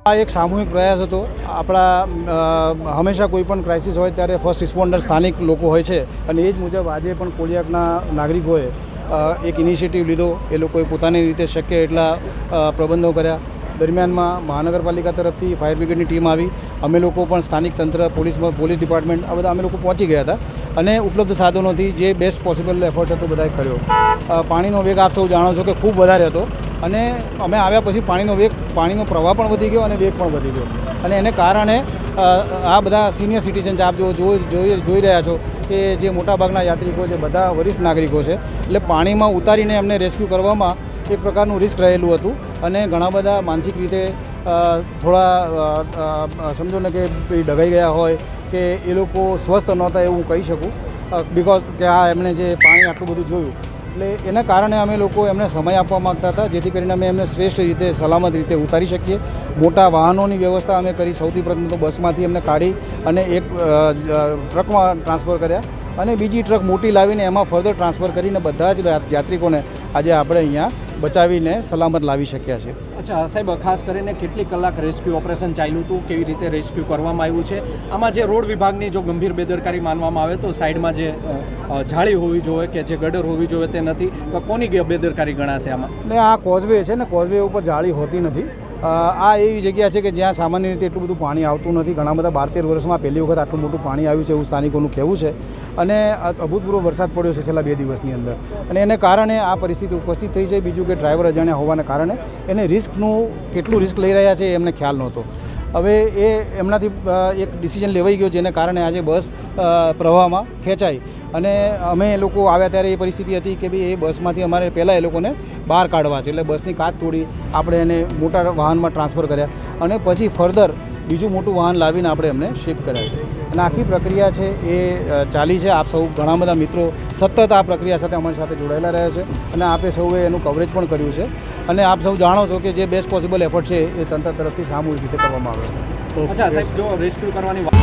આ એક સામૂહિક પ્રયાસ હતો આપણા હંમેશા કોઈ પણ ક્રાઇસિસ હોય ત્યારે ફર્સ્ટ રિસ્પોન્ડર સ્થાનિક લોકો હોય છે અને એ જ મુજબ આજે પણ કોળિયાકના નાગરિકોએ એક ઇનિશિયેટિવ લીધો. એ લોકોએ પોતાની રીતે શક્ય એટલા પ્રબંધો કર્યા. દરમિયાનમાં મહાનગરપાલિકા તરફથી ફાયર બ્રિગેડની ટીમ આવી, અમે લોકો પણ સ્થાનિક તંત્ર, પોલીસ ડિપાર્ટમેન્ટ આ બધા અમે લોકો પહોંચી ગયા હતા અને ઉપલબ્ધ સાધનોથી જે બેસ્ટ પોસિબલ એફર્ટ હતો બધાએ કર્યો. પાણીનો વેગ આપ સૌ જાણો છો કે ખૂબ વધારે હતો અને અમે આવ્યા પછી પાણીનો પ્રવાહ પણ વધી ગયો અને વેગ પણ વધી ગયો અને એને કારણે આ બધા સિનિયર સિટીઝન આપ જોઈ રહ્યા છો કે જે મોટાભાગના યાત્રિકો છે બધા વરિષ્ઠ નાગરિકો છે, એટલે પાણીમાં ઉતારીને એમને રેસ્ક્યુ કરવામાં એક પ્રકારનું રિસ્ક રહેલું હતું અને ઘણા બધા માનસિક રીતે થોડા સમજો ને કે ડગાઈ ગયા હોય કે એ લોકો સ્વસ્થ નહોતા એવું કહી શકું, બિકોઝ કે એમણે જે પાણી આટલું બધું જોયું એટલે એના કારણે અમે લોકો એમને સમય આપવા માગતા હતા જેથી કરીને અમે એમને શ્રેષ્ઠ રીતે સલામત રીતે ઉતારી શકીએ. મોટા વાહનોની વ્યવસ્થા અમે કરી. સૌથી પ્રથમ તો બસમાંથી એમને કાઢી અને એક ટ્રકમાં ટ્રાન્સફર કર્યા અને બીજી ટ્રક મોટી લાવીને એમાં ફર્ધર ટ્રાન્સફર કરીને બધા જ યાત્રિકોને આજે આપણે અહીંયા બચાવીને સલામત લાવી શક્યા છે. અચ્છા સાહેબ, ખાસ કરીને કેટલી કલાક રેસ્ક્યુ ઓપરેશન ચાલ્યું હતું, કેવી રીતે રેસ્ક્યુ કરવામાં આવ્યું છે? આમાં જે રોડ વિભાગની જો ગંભીર બેદરકારી માનવામાં આવે તો સાઈડમાં જે જાળી હોવી જોઈએ કે જે ગટર હોવી જોઈએ તે નથી, તો કોની બેદરકારી ગણાશે આમાં? ને આ કોઝવે છે ને, કોઝવે ઉપર જાળી હોતી નથી. આ એવી જગ્યા છે કે જ્યાં સામાન્ય રીતે એટલું બધું પાણી આવતું નથી. ઘણા બધા 12-13 વર્ષમાં પહેલી વખત આટલું મોટું પાણી આવ્યું છે એવું સ્થાનિકોનું કહેવું છે અને અભૂતપૂર્વ વરસાદ પડ્યો છે છેલ્લા 2 દિવસની અંદર અને એને કારણે આ પરિસ્થિતિ ઉપસ્થિત થઈ છે. બીજું કે ડ્રાઈવર અજાણ્યા હોવાને કારણે એને કેટલું રિસ્ક લઈ રહ્યા છે એ એમને ખ્યાલ નહોતો. હવે એ એમનાથી એક ડિસિઝન લેવાઈ ગયો જેને કારણે આજે બસ પ્રવાહમાં ખેંચાઈ અને અમે લોકો આવ્યા ત્યારે એ પરિસ્થિતિ હતી કે ભાઈ એ બસમાંથી અમારે પહેલાં એ લોકોને બહાર કાઢવા છે, એટલે બસની કાચ તોડી આપણે એને મોટા વાહનમાં ટ્રાન્સફર કર્યા અને પછી ફર્ધર બીજું મોટું વાહન લાવીને આપણે એમને શિફ્ટ કર્યા છે અને આખી પ્રક્રિયા છે એ ચાલી છે. આપ સૌ ઘણા બધા મિત્રો સતત આ પ્રક્રિયા સાથે અમારી સાથે જોડાયેલા રહ્યા છે અને આપે સૌએ એનું કવરેજ પણ કર્યું છે અને આપ સૌ જાણો છો કે જે બેસ્ટ પોસિબલ એફર્ટ છે એ તંત્ર તરફથી સામૂહિક રીતે કરવામાં આવે છે. અચ્છા સાહેબ, જો રેસ્ક્યુ કરવાની વાત